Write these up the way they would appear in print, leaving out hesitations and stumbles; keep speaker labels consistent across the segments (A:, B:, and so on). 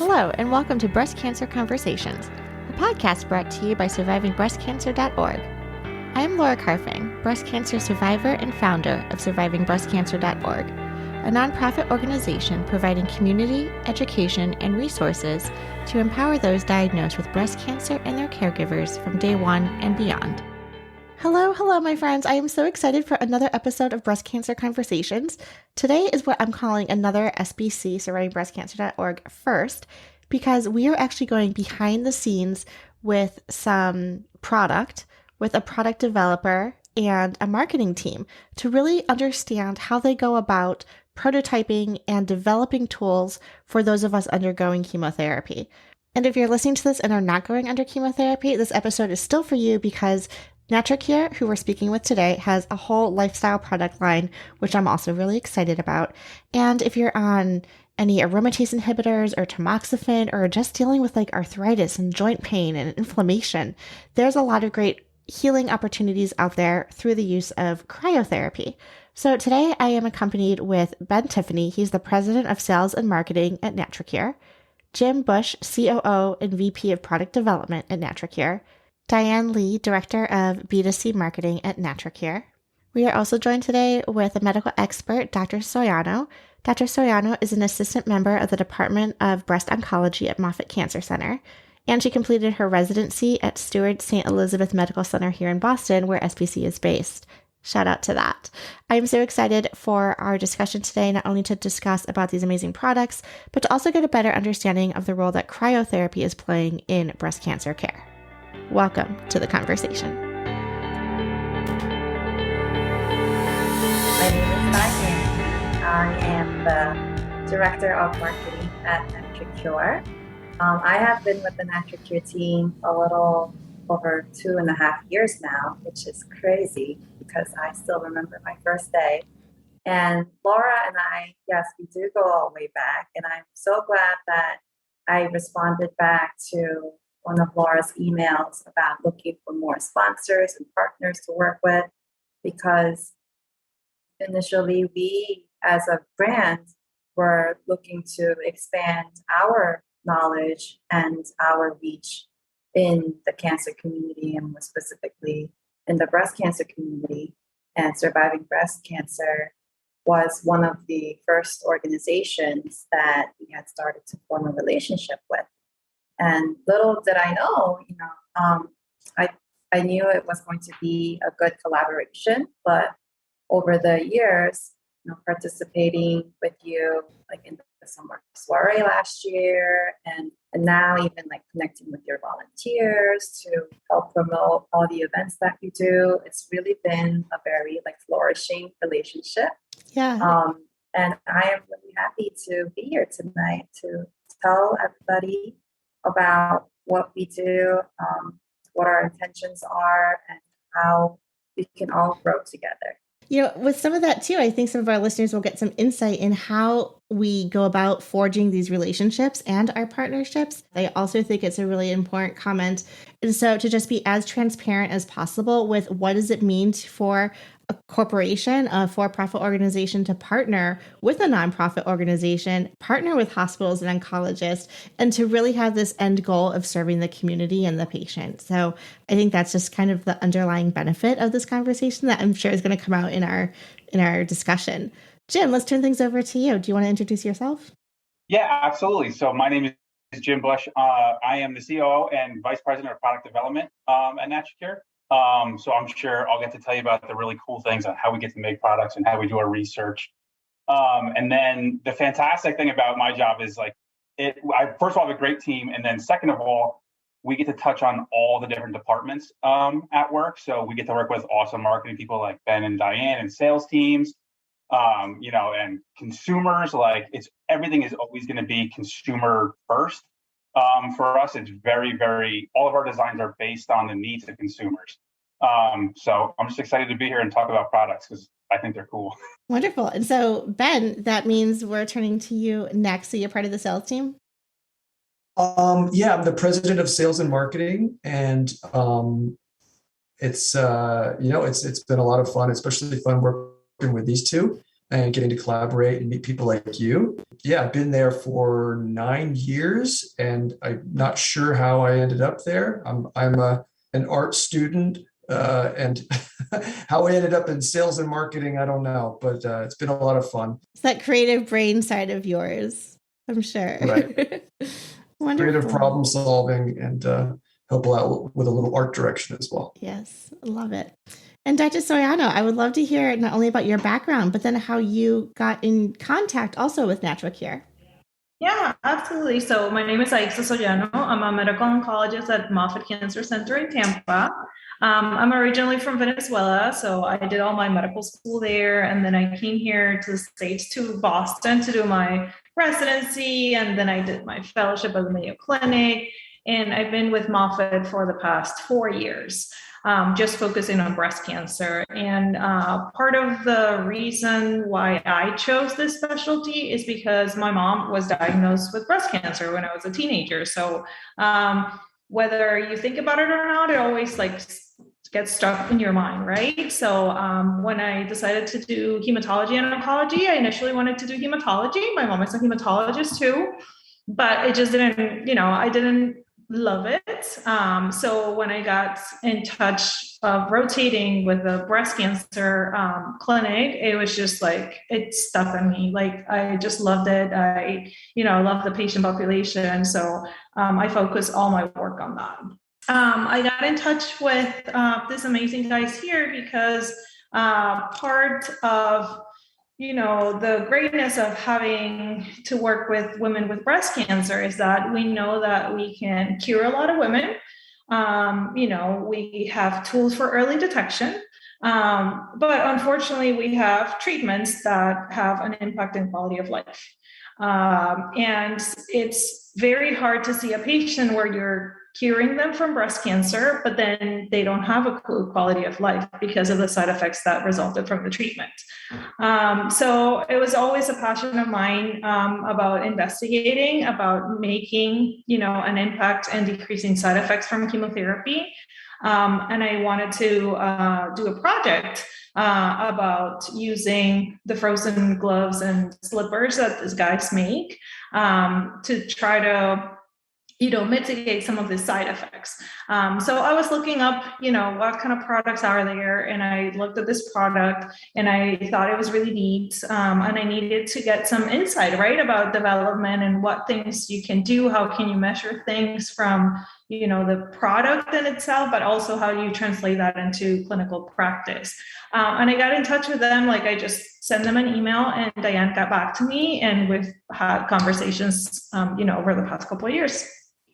A: Hello, and welcome to Breast Cancer Conversations, a podcast brought to you by SurvivingBreastCancer.org. I am Laura Carfing, breast cancer survivor and founder of SurvivingBreastCancer.org, a nonprofit organization providing community, education, and resources to empower those diagnosed with breast cancer and their caregivers from day one and beyond. Hello, my friends. I am so excited for another episode of Breast Cancer Conversations. Today is what I'm calling another SBC, SurvivingBreastCancer.org first, because we are actually going behind the scenes with some product, with a product developer and a marketing team to really understand how they go about prototyping and developing tools for those of us undergoing chemotherapy. And if you're listening to this and are not going under chemotherapy, this episode is still for you because NatraCure, who we're speaking with today, has a whole lifestyle product line, which I'm also really excited about. And if you're on any aromatase inhibitors or tamoxifen or just dealing with like arthritis and joint pain and inflammation, there's a lot of great healing opportunities out there through the use of cryotherapy. So today I am accompanied with Ben Tiffany. He's the president of sales and marketing at NatraCure, Jim Bush, COO and VP of product development at NatraCure, Diane Lee, Director of B2C Marketing at NatraCure. We are also joined today with a medical expert, Dr. Soyano. Dr. Soyano is an assistant member of the Department of Breast Oncology at Moffit Cancer Center, and she completed her residency at Stewart St. Elizabeth Medical Center here in Boston, where SBC is based. Shout out to that. I am so excited for our discussion today, not only to discuss about these amazing products, but to also get a better understanding of the role that cryotherapy is playing in breast cancer care. Welcome to the conversation.
B: My name is Diane. I am the Director of Marketing at NatraCure. I have been with the NatraCure team a little over 2.5 years now, which is crazy because I still remember my first day. And Laura and I, yes, we do go all the way back. And I'm so glad that I responded back to one of Laura's emails about looking for more sponsors and partners to work with, because initially we as a brand were looking to expand our knowledge and our reach in the cancer community, and more specifically in the breast cancer community. And Surviving Breast Cancer was one of the first organizations that we had started to form a relationship with. And little did I know, I knew it was going to be a good collaboration, but over the years, participating with you, like in the summer soiree last year, and now even like connecting with your volunteers to help promote all the events that you do, it's really been a very like flourishing relationship.
A: Yeah.
B: And I am really happy to be here tonight to tell everybody about what we do, what our intentions are, and how we can all grow together.
A: With some of that too, I think some of our listeners will get some insight in how we go about forging these relationships and our partnerships. I also think it's a really important comment. And so to just be as transparent as possible with what does it mean for a corporation, a for-profit organization to partner with a nonprofit organization, partner with hospitals and oncologists, and to really have this end goal of serving the community and the patient. So I think that's just kind of the underlying benefit of this conversation that I'm sure is going to come out in our discussion. Jim, let's turn things over to you. Do you want to introduce yourself?
C: Yeah, absolutely. So my name is Jim Bush. I am the COO and Vice President of Product Development at NatraCure. So I'm sure I'll get to tell you about the really cool things on how we get to make products and how we do our research. And then the fantastic thing about my job is I first of all have a great team. And then second of all, we get to touch on all the different departments at work. So we get to work with awesome marketing people like Ben and Diane and sales teams, and consumers. Everything is always going to be consumer first. For us, it's very, very, all of our designs are based on the needs of consumers. So I'm just excited to be here and talk about products because I think they're cool.
A: Wonderful. And so, Ben, that means we're turning to you next. So you're part of the sales team?
D: Yeah, I'm the president of sales and marketing, and it's been a lot of fun, especially fun working with these two. and getting to collaborate and meet people like you. Yeah, I've been there for 9 years, and I'm not sure how I ended up there. An art student, and how I ended up in sales and marketing, I don't know, but it's been a lot of fun.
A: It's that creative brain side of yours, I'm sure.
D: Right.
A: Wonderful.
D: Creative problem solving, and help out with a little art direction as well.
A: Yes, I love it. And Dr. Soyano, I would love to hear not only about your background, but then how you got in contact also with NatraCure.
E: Yeah, absolutely. So my name is Axia Soyano. I'm a medical oncologist at Moffit Cancer Center in Tampa. I'm originally from Venezuela, so I did all my medical school there, and then I came here to the States, to Boston, to do my residency, and then I did my fellowship at the Mayo Clinic, and I've been with Moffit for the past 4 years. Just focusing on breast cancer. And part of the reason why I chose this specialty is because my mom was diagnosed with breast cancer when I was a teenager. So whether you think about it or not, it always gets stuck in your mind, right? So when I decided to do hematology and oncology, I initially wanted to do hematology. My mom is a hematologist too, but it just didn't, I didn't love it. So when I got in touch of rotating with the breast cancer clinic, it was just it stuck in me. I just loved it. I love the patient population. So I focus all my work on that. I got in touch with these amazing guys here because part of the greatness of having to work with women with breast cancer is that we know that we can cure a lot of women. We have tools for early detection, but unfortunately we have treatments that have an impact in quality of life. And it's very hard to see a patient where you're curing them from breast cancer, but then they don't have a good quality of life because of the side effects that resulted from the treatment. So it was always a passion of mine about investigating, about making, an impact and decreasing side effects from chemotherapy. And I wanted to do a project about using the frozen gloves and slippers that these guys make to try to mitigate some of the side effects. So I was looking up, what kind of products are there, and I looked at this product and I thought it was really neat. And I needed to get some insight, right, about development and what things you can do. How can you measure things from, the product in itself, but also how you translate that into clinical practice. And I got in touch with them. I just sent them an email, and Diane got back to me, and we've had conversations, over the past couple of years.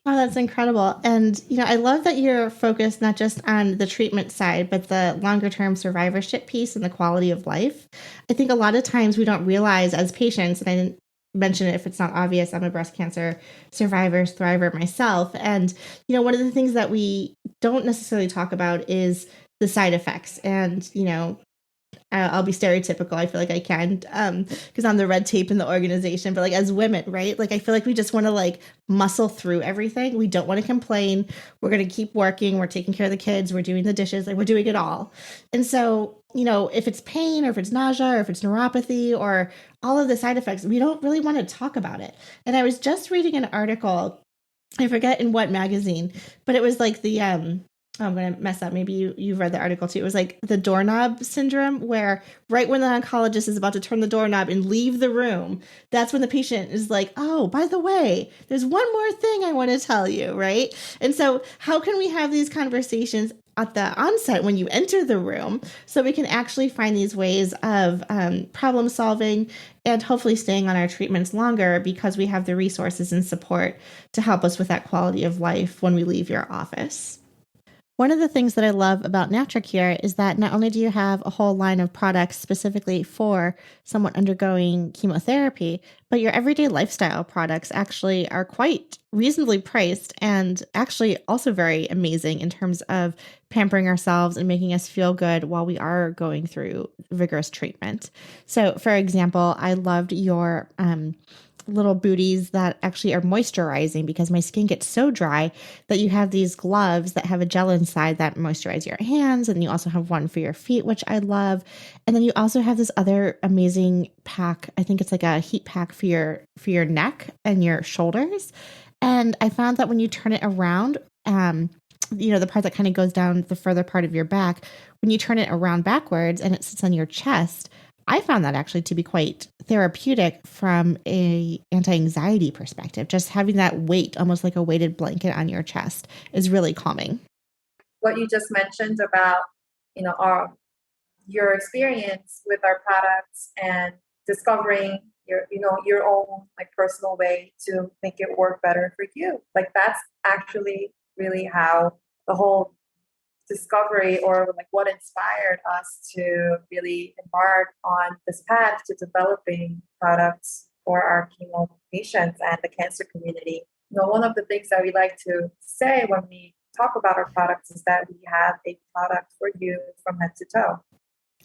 A: Oh, that's incredible. And, I love that you're focused not just on the treatment side, but the longer term survivorship piece and the quality of life. I think a lot of times we don't realize as patients, and I didn't mention it if it's not obvious, I'm a breast cancer survivor, thriver myself. And, one of the things that we don't necessarily talk about is the side effects. And, I'll be stereotypical. I feel like I can, because I'm the red tape in the organization. But as women, right? I feel like we just want to muscle through everything. We don't want to complain. We're going to keep working. We're taking care of the kids. We're doing the dishes. We're doing it all. And so, if it's pain or if it's nausea or if it's neuropathy or all of the side effects, we don't really want to talk about it. And I was just reading an article, I forget in what magazine, but it was the I'm going to mess up. Maybe you've read the article too. It was the doorknob syndrome, where right when the oncologist is about to turn the doorknob and leave the room, that's when the patient is oh, by the way, there's one more thing I want to tell you, right? And so how can we have these conversations at the onset when you enter the room so we can actually find these ways of problem solving and hopefully staying on our treatments longer because we have the resources and support to help us with that quality of life when we leave your office. One of the things that I love about NatraCure is that not only do you have a whole line of products specifically for someone undergoing chemotherapy, but your everyday lifestyle products actually are quite reasonably priced and actually also very amazing in terms of pampering ourselves and making us feel good while we are going through vigorous treatment. So, for example, I loved your little booties that actually are moisturizing because my skin gets so dry that you have these gloves that have a gel inside that moisturize your hands. And you also have one for your feet, which I love. And then you also have this other amazing pack. I think it's like a heat pack for your neck and your shoulders. And I found that when you turn it around, the part that kind of goes down the further part of your back, when you turn it around backwards and it sits on your chest, I found that actually to be quite therapeutic from a anti-anxiety perspective. Just having that weight, almost like a weighted blanket on your chest, is really calming.
B: What you just mentioned about, your experience with our products and discovering your own like personal way to make it work better for you. Like that's actually really how the whole discovery or like what inspired us to really embark on this path to developing products for our chemo patients and the cancer community. One of the things that we like to say when we talk about our products is that we have a product for you from head to toe.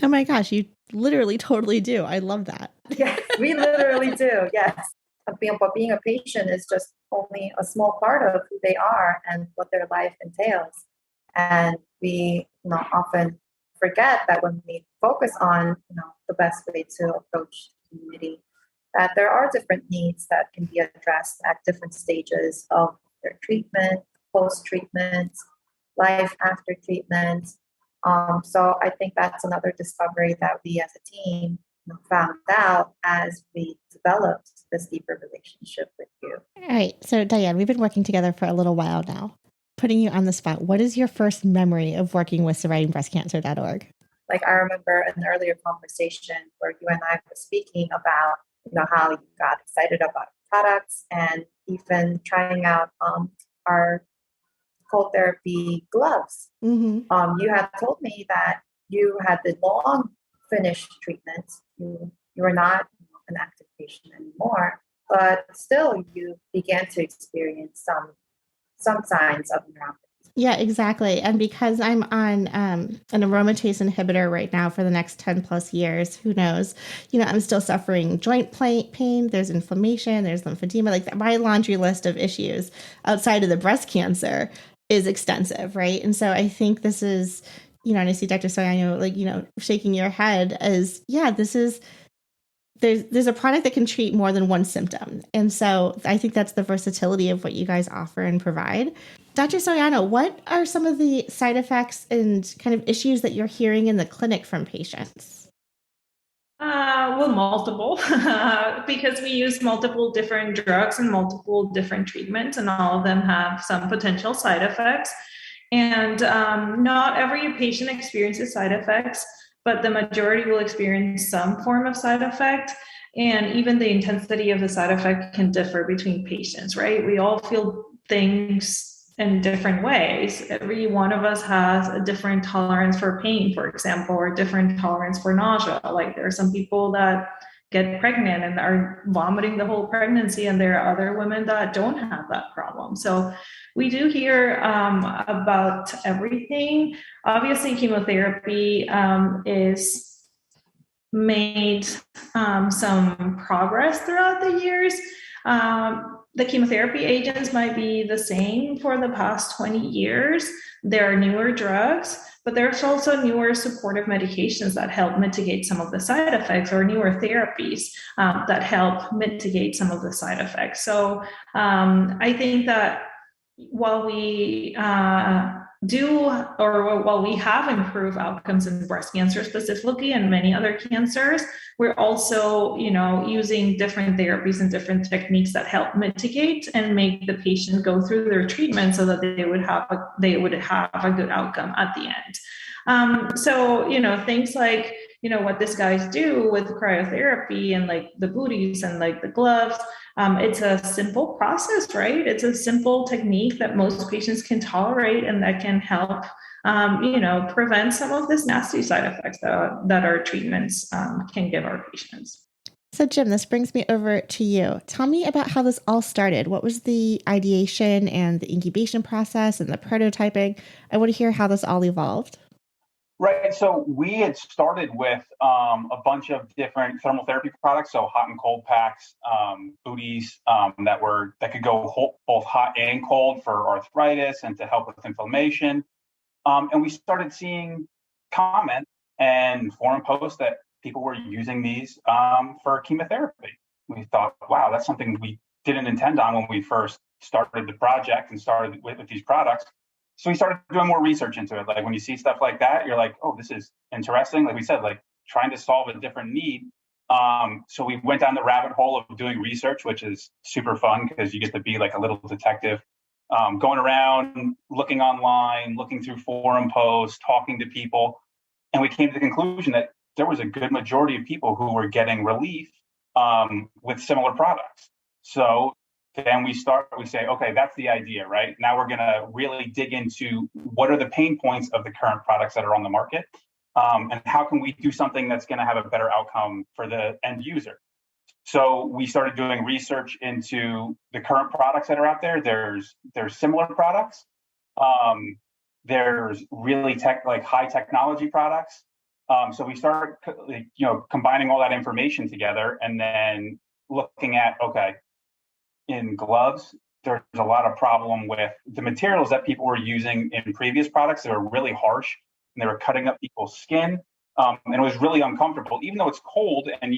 A: Oh my gosh, you literally totally do. I love that.
B: Yes, we literally do. Yes. But being a patient is just only a small part of who they are and what their life entails. And we often forget that when we focus on the best way to approach the community, that there are different needs that can be addressed at different stages of their treatment, post-treatment, life after treatment. So I think that's another discovery that we as a team found out as we developed this deeper relationship with you.
A: All right. So Diane, we've been working together for a little while now. Putting you on the spot, what is your first memory of working with survivingbreastcancer.org?
B: Like I remember an earlier conversation where you and I were speaking about, how you got excited about products and even trying out our cold therapy gloves.
A: Mm-hmm.
B: You had told me that you had the long finished treatment. You were not an active patient anymore, but still you began to experience some signs of neuropathy.
A: Yeah, exactly. And because I'm on an aromatase inhibitor right now for the next 10 plus years, who knows, I'm still suffering joint pain. There's inflammation, there's lymphedema, like my laundry list of issues outside of the breast cancer is extensive, right? And so I think this is, and I see Dr. Soyano, shaking your head as, there's a product that can treat more than one symptom. And so I think that's the versatility of what you guys offer and provide. Dr. Soyano, what are some of the side effects and kind of issues that you're hearing in the clinic from patients?
E: Multiple, because we use multiple different drugs and multiple different treatments, and all of them have some potential side effects. And not every patient experiences side effects, but the majority will experience some form of side effect. And even the intensity of the side effect can differ between patients, right? We all feel things in different ways. Every one of us has a different tolerance for pain, for example, or a different tolerance for nausea. Like there are some people that get pregnant and are vomiting the whole pregnancy, and there are other women that don't have that problem. So we do hear about everything. Obviously, chemotherapy is made some progress throughout the years. The chemotherapy agents might be the same for the past 20 years. There are newer drugs, but there's also newer supportive medications that help mitigate some of the side effects, or newer therapies that help mitigate some of the side effects. So I think that while we while we have improved outcomes in breast cancer specifically and many other cancers, we're also, using different therapies and different techniques that help mitigate and make the patient go through their treatment so that they would have a good outcome at the end. So, things like, what these guys do with cryotherapy and like the booties and like the gloves, it's a simple process, right? It's a simple technique that most patients can tolerate and that can help, prevent some of this nasty side effects that our treatments can give our patients.
A: So Jim, this brings me over to you. Tell me about how this all started. What was the ideation and the incubation process and the prototyping? I want to hear how this all evolved.
C: Right. So we had started with a bunch of different thermal therapy products, so hot and cold packs, booties that could go both hot and cold for arthritis and to help with inflammation. And we started seeing comments and forum posts that people were using these for chemotherapy. We thought, wow, that's something we didn't intend on when we first started the project and started with these products. So we started doing more research into it. Like when you see stuff like that, you're like, oh, this is interesting. Like we said, like trying to solve a different need. So we went down the rabbit hole of doing research, which is super fun because you get to be like a little detective, going around, looking online, looking through forum posts, talking to people. And we came to the conclusion that there was a good majority of people who were getting relief with similar products. So then we say, okay, that's the idea, right? Now we're going to really dig into what are the pain points of the current products that are on the market, and how can we do something that's going to have a better outcome for the end user. So we started doing research into the current products that are out there. There's similar products. There's really high technology products. So we started, combining all that information together and then looking at, okay, in gloves, there's a lot of problem with the materials that people were using in previous products that were really harsh and they were cutting up people's skin. And it was really uncomfortable, even though it's cold and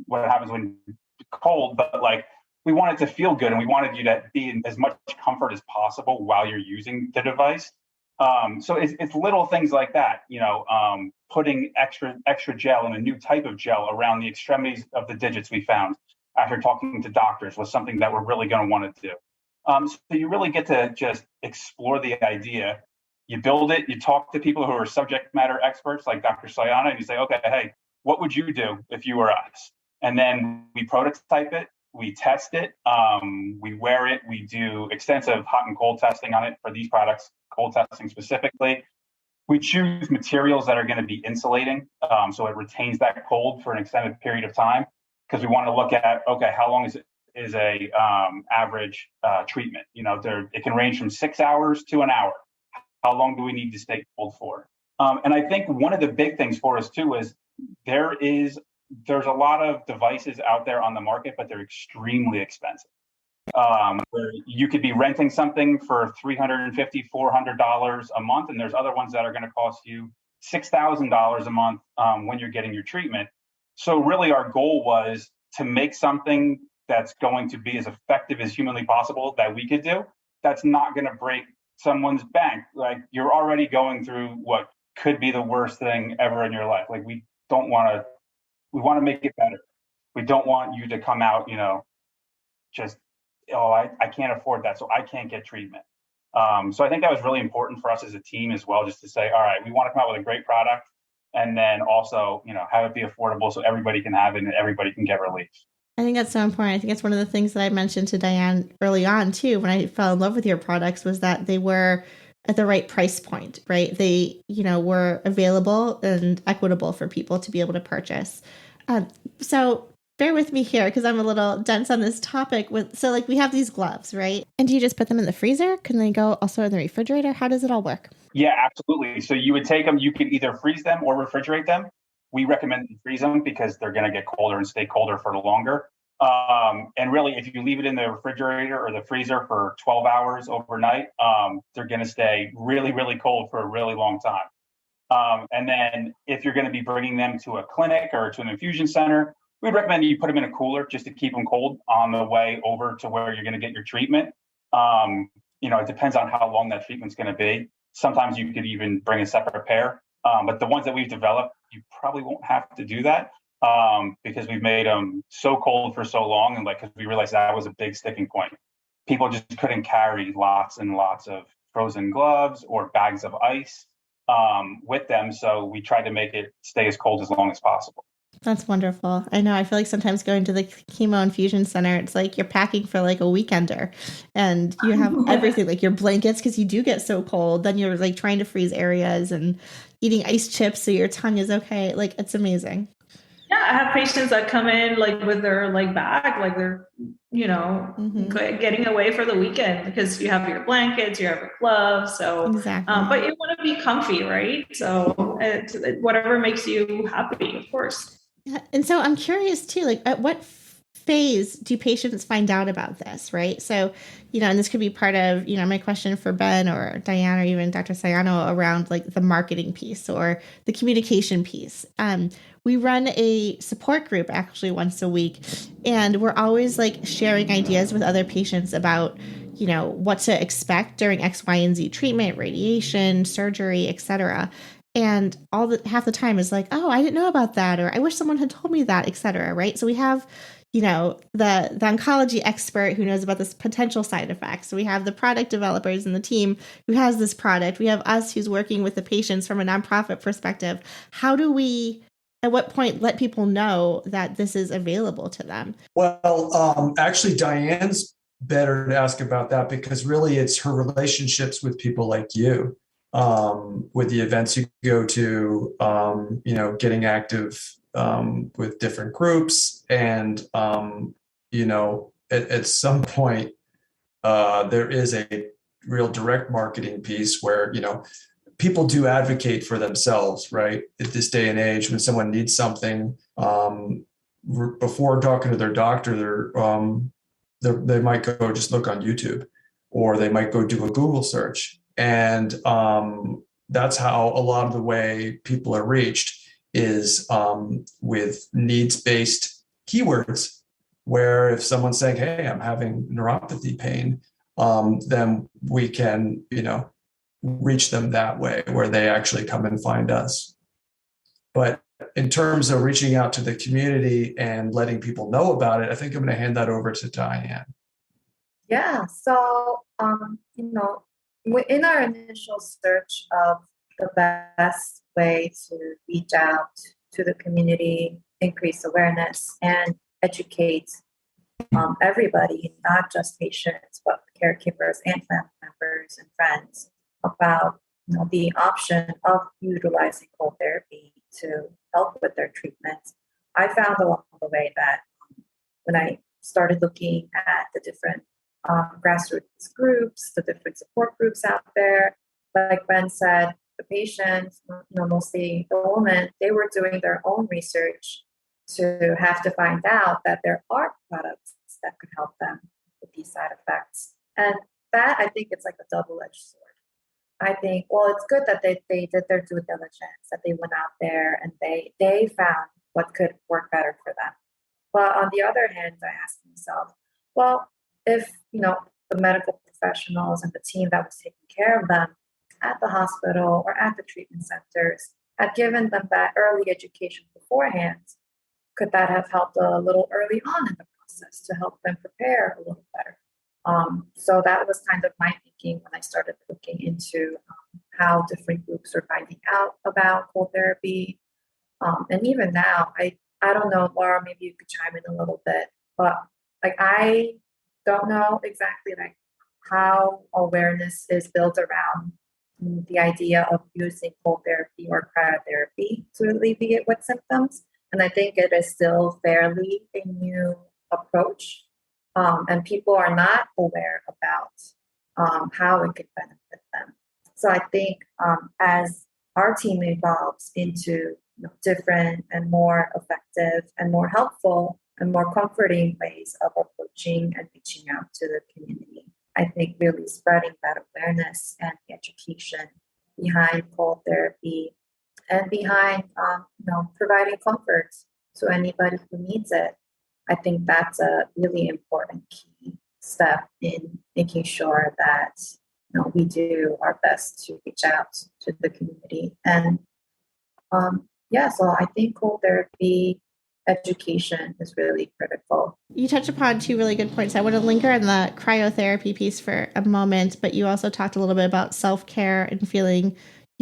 C: what happens when it's cold, but like we wanted to feel good and we wanted you to be in as much comfort as possible while you're using the device. So it's little things like that, putting extra gel and a new type of gel around the extremities of the digits we found after talking to doctors was something that we're really going to want to do. So you really get to just explore the idea. You build it, you talk to people who are subject matter experts like Dr. Soyano, and you say, okay, hey, what would you do if you were us? And then we prototype it, we test it, we wear it, we do extensive hot and cold testing on it for these products, cold testing specifically. We choose materials that are going to be insulating, so it retains that cold for an extended period of time. Because we want to look at, okay, how long is a average treatment? It can range from 6 hours to an hour. How long do we need to stay cold for? And I think one of the big things for us too is there's a lot of devices out there on the market, but they're extremely expensive. Where you could be renting something for $350, $400 a month, and there's other ones that are going to cost you $6,000 a month when you're getting your treatment. So really our goal was to make something that's going to be as effective as humanly possible that we could do. That's not going to break someone's bank. Like you're already going through what could be the worst thing ever in your life. Like we want to make it better. We don't want you to come out, I can't afford that, so I can't get treatment. So I think that was really important for us as a team as well, just to say, all right, we want to come out with a great product. And then also, have it be affordable so everybody can have it and everybody can get relief.
A: I think that's so important. I think it's one of the things that I mentioned to Diane early on, too, when I fell in love with your products, was that they were at the right price point, right? They, were available and equitable for people to be able to purchase. So bear with me here because I'm a little dense on this topic. So we have these gloves, right? And do you just put them in the freezer? Can they go also in the refrigerator? How does it all work?
C: Yeah, absolutely. So you would take them, you could either freeze them or refrigerate them. We recommend you freeze them because they're going to get colder and stay colder for longer. And really, if you leave it in the refrigerator or the freezer for 12 hours overnight, they're going to stay really, really cold for a really long time. And then if you're going to be bringing them to a clinic or to an infusion center, we'd recommend you put them in a cooler just to keep them cold on the way over to where you're going to get your treatment. It depends on how long that treatment's going to be. Sometimes you could even bring a separate pair. But the ones that we've developed, you probably won't have to do that because we've made them so cold for so long. And because we realized that was a big sticking point. People just couldn't carry lots and lots of frozen gloves or bags of ice with them. So we tried to make it stay as cold as long as possible.
A: That's wonderful. I know. I feel like sometimes going to the chemo infusion center, it's like you're packing for like a weekender and you have everything, like your blankets, because you do get so cold. Then you're like trying to freeze areas and eating ice chips so your tongue is okay. Like it's amazing.
E: Yeah, I have patients that come in like with their like bag, like they're, getting away for the weekend because you have your blankets, you have your gloves. So,
A: Exactly.
E: but you want to be comfy, right? So whatever makes you happy, of course.
A: And so I'm curious too, like at what phase do patients find out about this, right? So, and this could be part of, my question for Ben or Diane or even Dr. Soyano around like the marketing piece or the communication piece. We run a support group actually once a week, and we're always like sharing ideas with other patients about, what to expect during X, Y, and Z treatment, radiation, surgery, etc. And half the time is like, oh, I didn't know about that, or I wish someone had told me that, etc. Right? So we have the oncology expert who knows about this potential side effects. We have the product developers in the team who has this product. We have us who's working with the patients from a nonprofit perspective. How do we, at what point, let people know that this is available to them?
D: Well, actually, Diane's better to ask about that because really it's her relationships with people like you, with the events you go to, getting active with different groups. And, at some point, there is a real direct marketing piece where, people do advocate for themselves, right? At this day and age, when someone needs something, before talking to their doctor, they might go just look on YouTube, or they might go do a Google search. And that's how a lot of the way people are reached is with needs-based keywords, where if someone's saying, hey, I'm having neuropathy pain, then we can, reach them that way, where they actually come and find us. But in terms of reaching out to the community and letting people know about it, I think I'm going to hand that over to Diane.
B: Yeah. So, in our initial search of the best way to reach out to the community, increase awareness, and educate everybody, not just patients, but caregivers and family members and friends, about the option of utilizing cold therapy to help with their treatments, I found along the way that when I started looking at the different grassroots groups, the different support groups out there, like Ben said, the patients, mostly the women, they were doing their own research to have to find out that there are products that could help them with these side effects. And that, I think it's like a double-edged sword. I think, well, it's good that they did their due diligence, that they went out there and they found what could work better for them. But on the other hand, I asked myself, well, if, the medical professionals and the team that was taking care of them at the hospital or at the treatment centers had given them that early education beforehand, could that have helped a little early on in the process to help them prepare a little better? So that was kind of my thinking when I started looking into how different groups are finding out about cold therapy. And even now, I don't know, Laura, maybe you could chime in a little bit, but like I don't know exactly like how awareness is built around the idea of using cold therapy or cryotherapy to alleviate with symptoms. And I think it is still fairly a new approach. And people are not aware about how it could benefit them. So I think as our team evolves into different and more effective and more helpful and more comforting ways of approaching and reaching out to the community, I think really spreading that awareness and education behind cold therapy and behind providing comfort to anybody who needs it. I think that's a really important key step in making sure that we do our best to reach out to the community. And so I think cold therapy education is really critical.
A: You touched upon two really good points. I want to linger on the cryotherapy piece for a moment, but you also talked a little bit about self-care and feeling,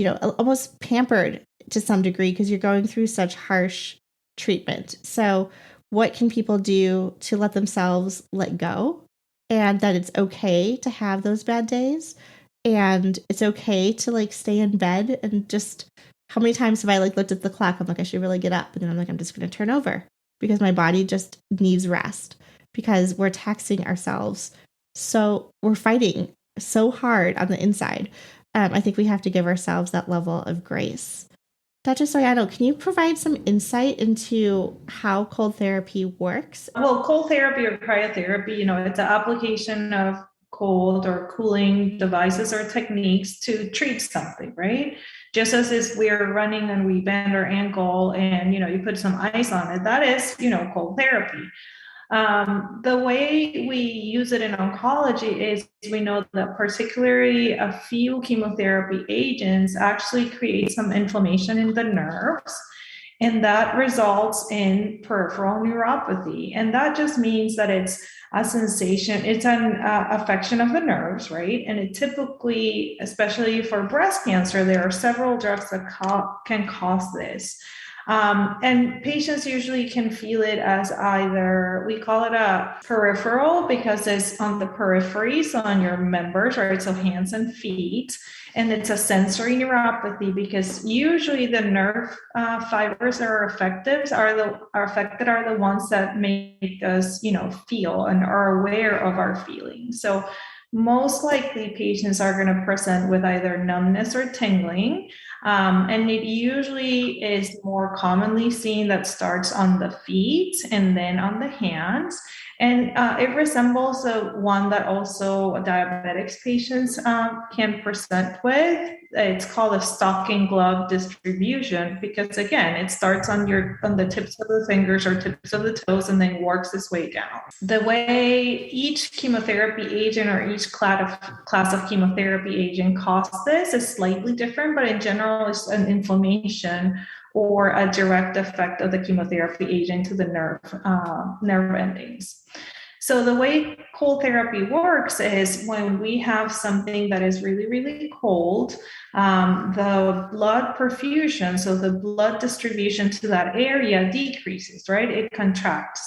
A: almost pampered to some degree because you're going through such harsh treatment. So what can people do to let themselves let go, and that it's okay to have those bad days, and it's okay to like stay in bed and just How many times have I like looked at the clock? I'm like, I should really get up. And then I'm like, I'm just going to turn over because my body just needs rest because we're taxing ourselves. So we're fighting so hard on the inside. I think we have to give ourselves that level of grace. Dr. Soyano, can you provide some insight into how cold therapy works?
E: Well, cold therapy or cryotherapy, it's an application of cold or cooling devices or techniques to treat something, right? Just as if we're running and we bend our ankle and, you put some ice on it, that is, cold therapy. The way we use it in oncology is we know that particularly a few chemotherapy agents actually create some inflammation in the nerves, and that results in peripheral neuropathy. And that just means that it's a sensation, it's an affection of the nerves, right? And it typically, especially for breast cancer, there are several drugs that can cause this. And patients usually can feel it as either, we call it a peripheral because it's on the periphery, so on your members, right? So hands and feet. And it's a sensory neuropathy because usually the nerve fibers that are affected are the ones that make us, feel and are aware of our feelings. So most likely patients are going to present with either numbness or tingling. And it usually is more commonly seen that starts on the feet and then on the hands. And it resembles the one that also diabetics patients can present with. It's called a stocking glove distribution because, again, it starts on the tips of the fingers or tips of the toes and then works its way down. The way each chemotherapy agent or each class of chemotherapy agent causes this is slightly different, but in general, it's an inflammation or a direct effect of the chemotherapy agent to the nerve endings. So the way cold therapy works is when we have something that is really, really cold, the blood perfusion, so the blood distribution to that area decreases, right? It contracts.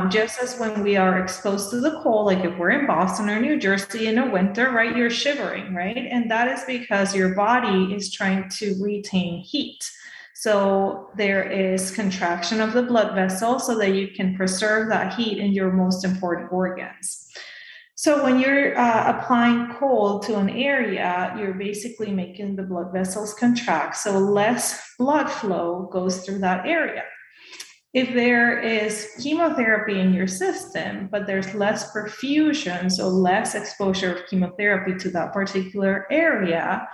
E: Just as when we are exposed to the cold, like if we're in Boston or New Jersey in the winter, right, you're shivering, right? And that is because your body is trying to retain heat. So there is contraction of the blood vessel so that you can preserve that heat in your most important organs. So when you're applying cold to an area, you're basically making the blood vessels contract, so less blood flow goes through that area. If there is chemotherapy in your system, but there's less perfusion, so less exposure of chemotherapy to that particular area,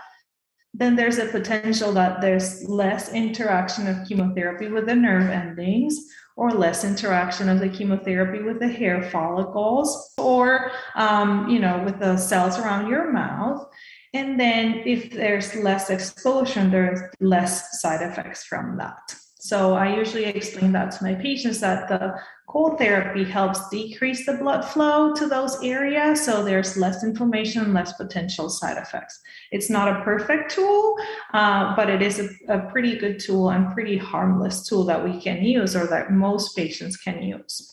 E: then there's a potential that there's less interaction of chemotherapy with the nerve endings, or less interaction of the chemotherapy with the hair follicles, or with the cells around your mouth. And then if there's less exposure, there's less side effects from that. So I usually explain that to my patients, that the cold therapy helps decrease the blood flow to those areas, so there's less inflammation, less potential side effects. It's not a perfect tool, but it is a pretty good tool and pretty harmless tool that we can use, or that most patients can use.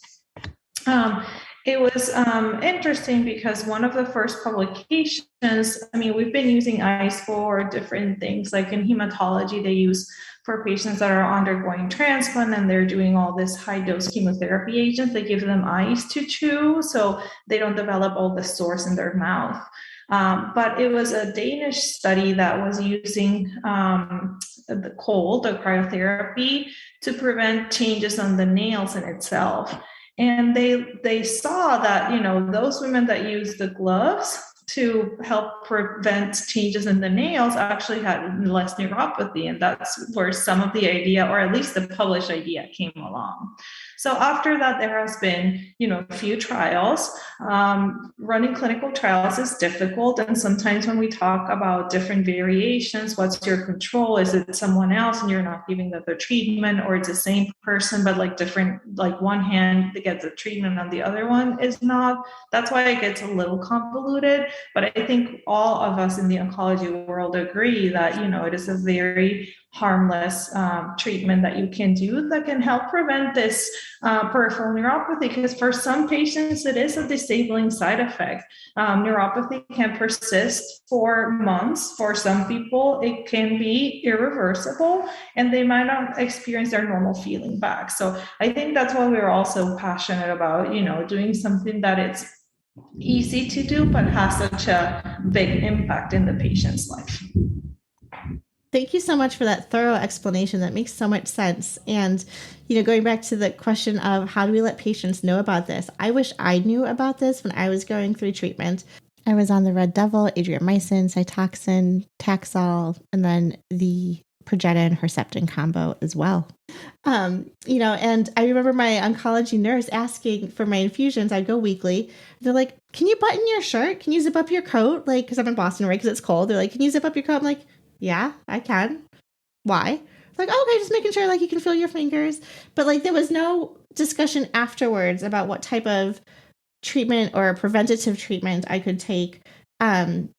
E: It was interesting because one of the first publications, we've been using ice for different things, like in hematology, they use for patients that are undergoing transplant and they're doing all this high dose chemotherapy agents, they give them ice to chew so they don't develop all the sores in their mouth. But it was a Danish study that was using the cold, the cryotherapy, to prevent changes on the nails in itself. And they saw that, those women that use the gloves to help prevent changes in the nails actually had less neuropathy. And that's where some of the idea, or at least the published idea, came along. So after that, there has been, a few trials. Running clinical trials is difficult. And sometimes when we talk about different variations, what's your control? Is it someone else and you're not giving them the treatment, or it's the same person, but like different, like one hand gets the treatment and the other one is not? That's why it gets a little convoluted. But I think all of us in the oncology world agree that, it is a very harmless treatment that you can do that can help prevent this peripheral neuropathy, because for some patients, it is a disabling side effect. Neuropathy can persist for months. For some people, it can be irreversible, and they might not experience their normal feeling back. So I think that's why we're also passionate about, doing something that it's easy to do, but has such a big impact in the patient's life.
A: Thank you so much for that thorough explanation. That makes so much sense. And, going back to the question of how do we let patients know about this? I wish I knew about this when I was going through treatment. I was on the Red Devil, Adriamycin, Cytoxan, Taxol, and then the Perjeta and Herceptin combo as well. And I remember my oncology nurse asking for my infusions. I'd go weekly. They're like, can you button your shirt? Can you zip up your coat? Like, because I'm in Boston, right? Because it's cold. They're like, can you zip up your coat? I'm like, yeah, I can. Why? Like, oh, okay, just making sure like you can feel your fingers. But like there was no discussion afterwards about what type of treatment or preventative treatment I could take to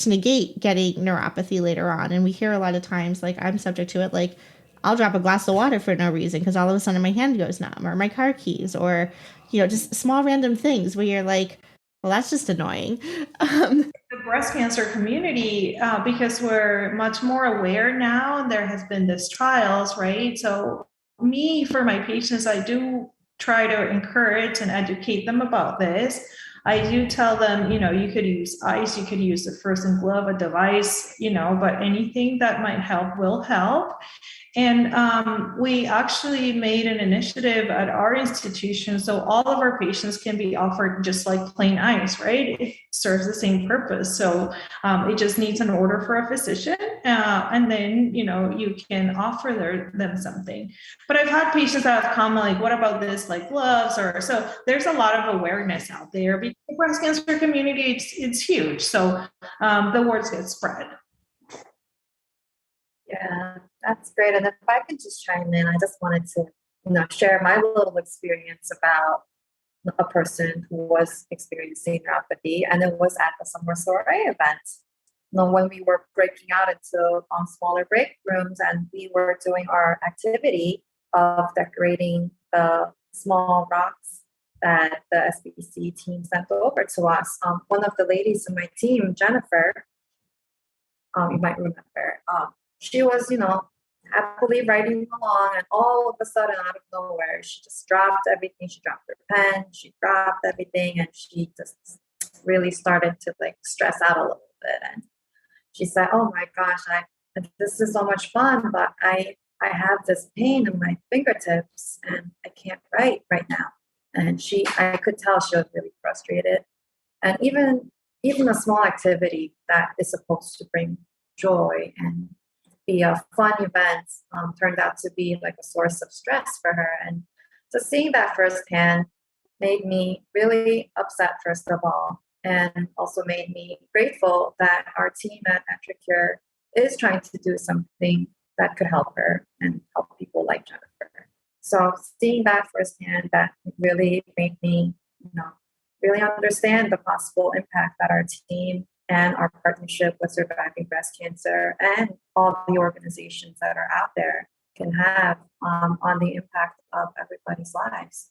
A: negate getting neuropathy later on. And we hear a lot of times, like I'm subject to it, like I'll drop a glass of water for no reason because all of a sudden my hand goes numb, or my car keys, or, just small random things where you're like, well, that's just annoying.
E: The breast cancer community, because we're much more aware now, and there has been this trials, right? So for my patients, I do try to encourage and educate them about this. I do tell them, you could use ice, you could use a frozen glove, a device, but anything that might help will help. And we actually made an initiative at our institution, so all of our patients can be offered just like plain ice, right? It serves the same purpose. So it just needs an order for a physician, and then you can offer them something. But I've had patients that have come like, what about this, like gloves? Or so there's a lot of awareness out there because the breast cancer community, it's huge. So the words get spread.
B: Yeah, that's great. And if I could just chime in, I just wanted to, share my little experience about a person who was experiencing neuropathy, and it was at the summer soiree event. When we were breaking out into smaller break rooms, and we were doing our activity of decorating the small rocks that the SBC team sent over to us. One of the ladies in my team, Jennifer, you might remember, she was, happily writing along, and all of a sudden, out of nowhere, she just dropped everything. She dropped her pen, she dropped everything, and she just really started to like stress out a little bit. And she said, "Oh my gosh, this is so much fun, but I have this pain in my fingertips, and I can't write right now." And I could tell she was really frustrated. And even a small activity that is supposed to bring joy and be a fun event turned out to be like a source of stress for her. And so seeing that firsthand made me really upset, first of all, and also made me grateful that our team at NatraCure is trying to do something that could help her and help people like Jennifer. So seeing that firsthand, that really made me, really understand the possible impact that our team and our partnership with Surviving Breast Cancer and all the organizations that are out there can have on the impact of everybody's lives.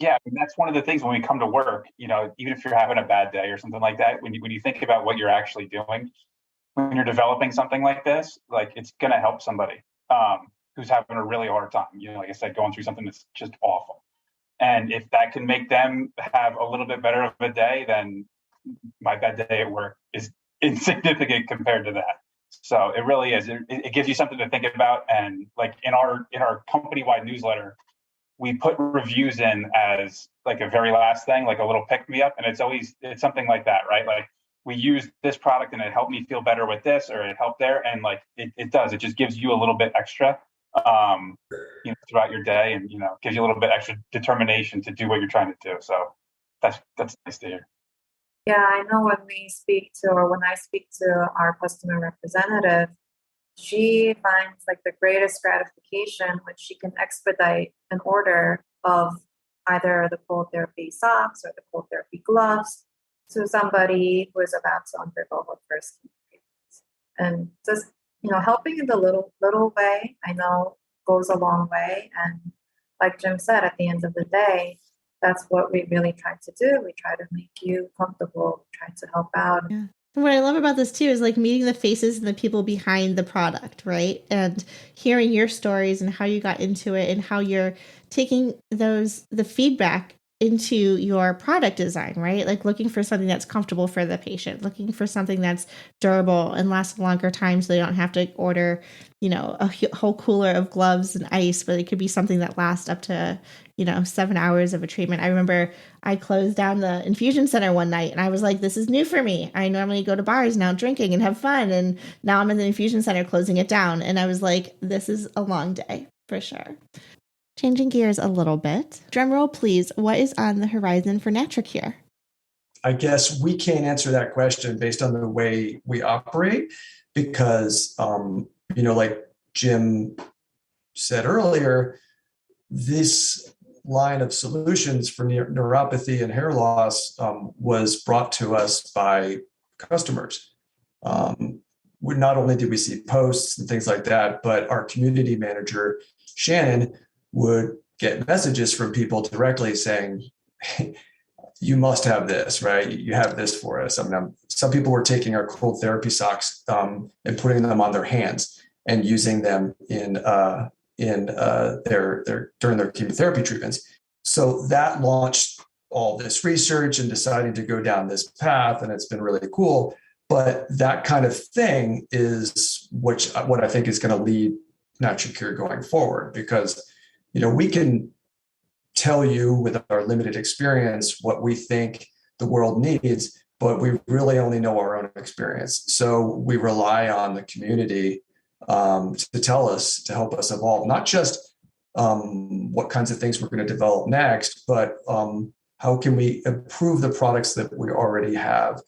C: Yeah, and that's one of the things when we come to work, even if you're having a bad day or something like that, when you think about what you're actually doing, when you're developing something like this, like it's going to help somebody who's having a really hard time, like I said, going through something that's just awful. And if that can make them have a little bit better of a day, then my bad day at work is insignificant compared to that. So it really is. It gives you something to think about. And like in our company-wide newsletter, we put reviews in as like a very last thing, like a little pick me up. And it's something like that, right? Like we used this product and it helped me feel better with this, or it helped there. And like it does, it just gives you a little bit extra throughout your day, and gives you a little bit extra determination to do what you're trying to do. So that's nice to hear.
B: Yeah, I know when I speak to our customer representative, she finds like the greatest gratification when she can expedite an order of either the cold therapy socks or the cold therapy gloves to somebody who is about to undergo her first chemo treatment. And just, helping in the little way, I know goes a long way. And like Jim said, at the end of the day, that's what we really try to do. We try to make you comfortable, try to help out.
A: Yeah. What I love about this too is like meeting the faces and the people behind the product, right? And hearing your stories and how you got into it and how you're taking the feedback into your product design, right? Like looking for something that's comfortable for the patient, looking for something that's durable and lasts a longer time so they don't have to order, a whole cooler of gloves and ice, but it could be something that lasts up to, 7 hours of a treatment. I remember I closed down the infusion center one night and I was like, this is new for me. I normally go to bars now drinking and have fun. And now I'm in the infusion center closing it down. And I was like, this is a long day for sure. Changing gears a little bit. Drumroll, please. What is on the horizon for NatraCure?
D: I guess we can't answer that question based on the way we operate because, like Jim said earlier, this line of solutions for neuropathy and hair loss was brought to us by customers. Not only did we see posts and things like that, but our community manager, Shannon, would get messages from people directly saying, hey, you must have this, right? You have this for us. Some people were taking our cold therapy socks and putting them on their hands and using them in their during their chemotherapy treatments. So that launched all this research and deciding to go down this path, and it's been really cool. But that kind of thing is what I think is going to lead NatraCure going forward, because we can tell you with our limited experience what we think the world needs, but we really only know our own experience. So we rely on the community to help us evolve, not just what kinds of things we're going to develop next, but how can we improve the products that we already have,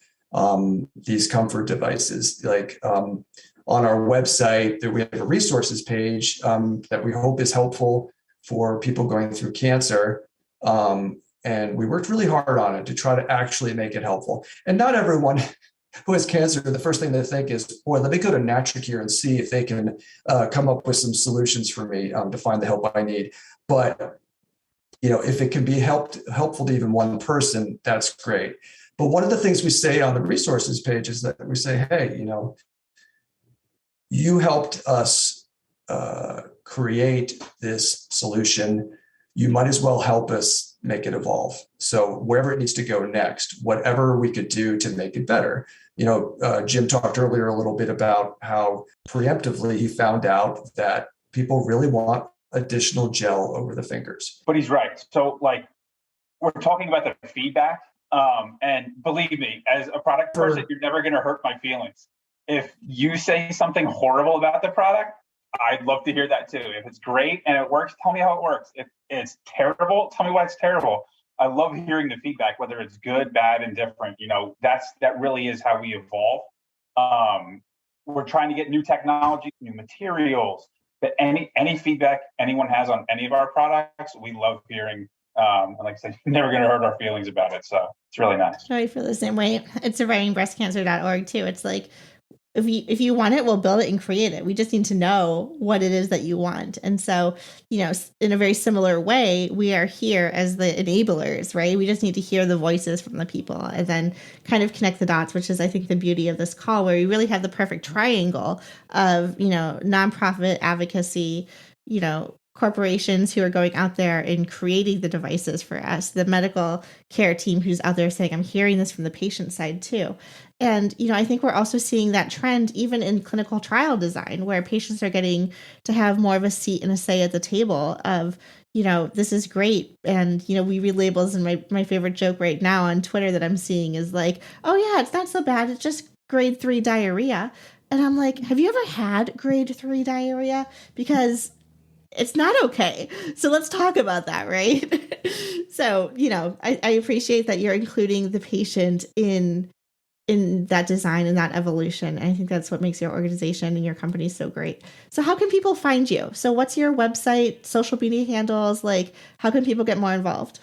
D: these comfort devices. Like on our website, we have a resources page that we hope is helpful for people going through cancer. And we worked really hard on it to try to actually make it helpful. And not everyone who has cancer, the first thing they think is, boy, let me go to NatraCure and see if they can come up with some solutions for me to find the help I need. But, if it can be helpful to even one person, that's great. But one of the things we say on the resources page is that we say, hey, you helped us create this solution. You might as well help us make it evolve. So wherever it needs to go next, whatever we could do to make it better. Jim talked earlier a little bit about how preemptively he found out that people really want additional gel over the fingers.
C: But he's right. So we're talking about the feedback. And believe me, as a product person, you're never going to hurt my feelings. If you say something horrible about the product, I'd love to hear that too. If it's great and it works, tell me how it works. If it's terrible, tell me why it's terrible. I love hearing the feedback, whether it's good, bad, and different. That really is how we evolve. We're trying to get new technology, new materials, but any feedback anyone has on any of our products, we love hearing. And like I said, you're never going to hurt our feelings about it. So it's really nice.
A: I feel the same way. It's survivingbreastcancer.org too. It's like, if you want it, we'll build it and create it. We just need to know what it is that you want. And so, in a very similar way, we are here as the enablers, right? We just need to hear the voices from the people and then kind of connect the dots, which is, I think, the beauty of this call, where we really have the perfect triangle of, nonprofit advocacy, corporations who are going out there and creating the devices for us, the medical care team who's out there saying, I'm hearing this from the patient side too. And, I think we're also seeing that trend even in clinical trial design, where patients are getting to have more of a seat and a say at the table of, this is great. And, we read labels, and my favorite joke right now on Twitter that I'm seeing is like, oh yeah, it's not so bad. It's just grade 3 diarrhea. And I'm like, have you ever had grade 3 diarrhea? Because it's not okay. So let's talk about that, right? So, I appreciate that you're including the patient in that design and that evolution. And I think that's what makes your organization and your company so great. So how can people find you? So what's your website, social media handles? How can people get more involved?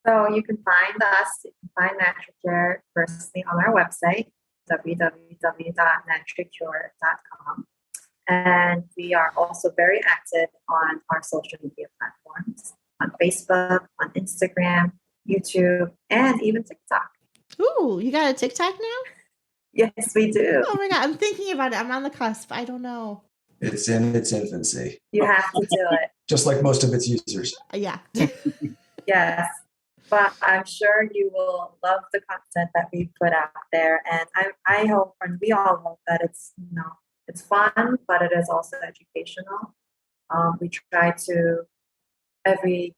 B: So you can find us, you can find NatraCure firstly on our website, www.natracure.com. And we are also very active on our social media platforms, on Facebook, on Instagram, YouTube, and even TikTok.
A: Ooh, you got a TikTok now?
B: Yes, we do.
A: Oh my God, I'm thinking about it. I'm on the cusp. I don't know.
D: It's in its infancy,
B: You have to do it.
D: just like most of its users.
A: Yeah.
B: Yes. But I'm sure you will love the content that we put out there. And I hope, and we all hope that it's, it's fun, but it is also educational. We try to every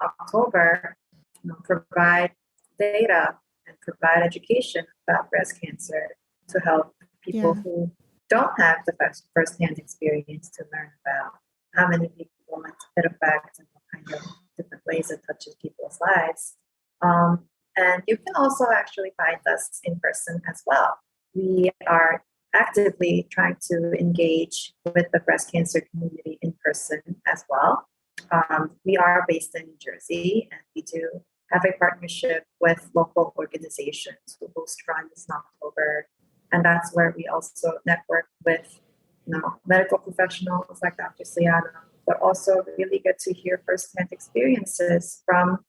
B: October, provide data and provide education about breast cancer to help people who don't have the first-hand experience to learn about how many people it affects and what kind of different ways it touches people's lives. And you can also actually find us in person as well. We are actively trying to engage with the breast cancer community in person as well. We are based in New Jersey, and we do have a partnership with local organizations who host runs in October. And that's where we also network with medical professionals like Dr. Soyano, but also really get to hear firsthand experiences from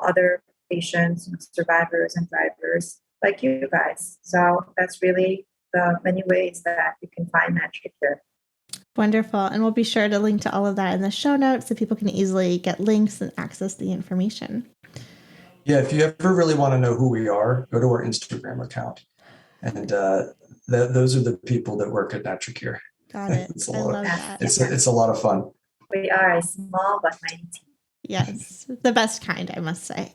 B: other patients, survivors and thrivers like you guys. So that's really the many ways that you can find NatraCure.
A: Wonderful. And we'll be sure to link to all of that in the show notes so people can easily get links and access the information.
D: Yeah, if you ever really want to know who we are, go to our Instagram account. And those are the people that work at NatraCure.
A: Got it. I love that.
D: It's a lot of fun.
B: We are a small but mighty team.
A: Yes, the best kind, I must say.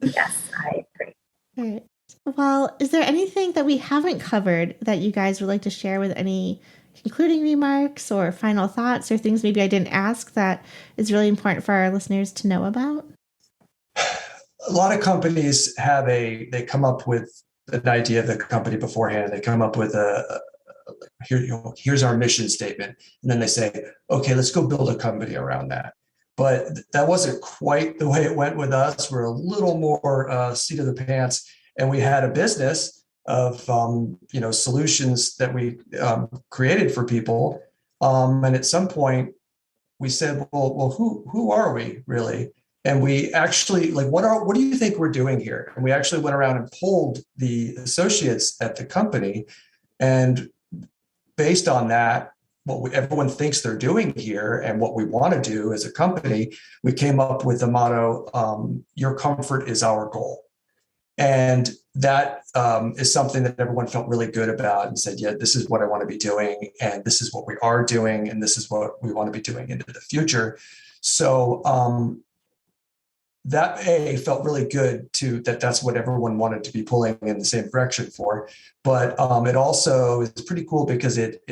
B: Yes, I agree.
A: All right. Well, is there anything that we haven't covered that you guys would like to share with any concluding remarks or final thoughts or things maybe I didn't ask that is really important for our listeners to know about?
D: A lot of companies they come up with an idea of the company beforehand. They come up with here's our mission statement. And then they say, okay, let's go build a company around that. But that wasn't quite the way it went with us. We're a little more seat of the pants. And we had a business of, solutions that we created for people. And at some point we said, well, who are we really? And we actually what do you think we're doing here? And we actually went around and polled the associates at the company. And based on that, everyone thinks they're doing here and what we want to do as a company, we came up with the motto, your comfort is our goal. And that is something that everyone felt really good about and said, yeah, this is what I want to be doing. And this is what we are doing. And this is what we want to be doing into the future. So that felt really good too, that's what everyone wanted to be pulling in the same direction for. But it also is pretty cool because it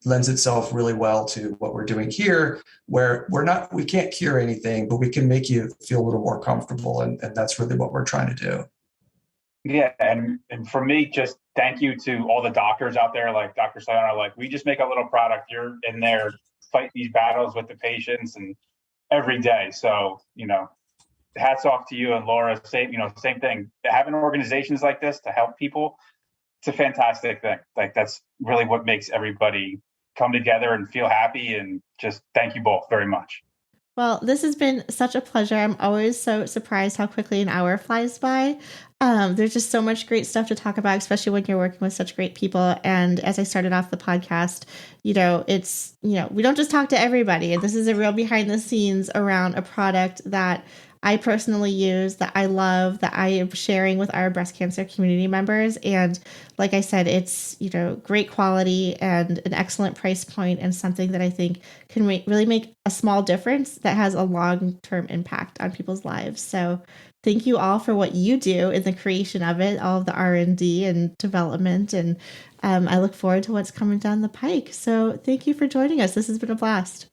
D: lends itself really well to what we're doing here, where we can't cure anything, but we can make you feel a little more comfortable. And that's really what we're trying to do.
C: Yeah. And for me, just thank you to all the doctors out there, like Dr. Soyano, we just make a little product. You're in there fighting these battles with the patients and every day. So, hats off to you and Laura. Same thing. Having organizations like this to help people, it's a fantastic thing. That's really what makes everybody come together and feel happy. And just thank you both very much.
A: Well, this has been such a pleasure. I'm always so surprised how quickly an hour flies by. There's just so much great stuff to talk about, especially when you're working with such great people. And as I started off the podcast, it's, we don't just talk to everybody. And this is a real behind the scenes around a product that I personally use, that I love, that I am sharing with our breast cancer community members. And like I said, it's, great quality and an excellent price point and something that I think can really make a small difference that has a long-term impact on people's lives. So thank you all for what you do in the creation of it, all of the R&D and development. And I look forward to what's coming down the pike. So thank you for joining us. This has been a blast.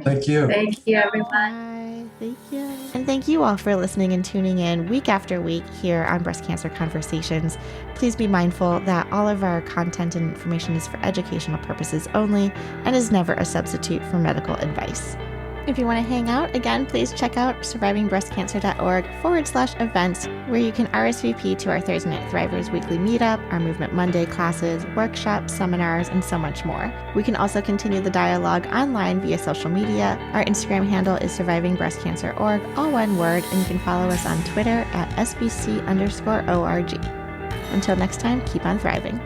D: Thank you.
B: Thank you, everyone.
A: Bye. Thank you. And thank you all for listening and tuning in week after week here on Breast Cancer Conversations. Please be mindful that all of our content and information is for educational purposes only and is never a substitute for medical advice. If you want to hang out, again, please check out survivingbreastcancer.org/events, where you can RSVP to our Thursday Night Thrivers weekly meetup, our Movement Monday classes, workshops, seminars, and so much more. We can also continue the dialogue online via social media. Our Instagram handle is survivingbreastcancer.org, all one word, and you can follow us on Twitter at SBC_ORG. Until next time, keep on thriving.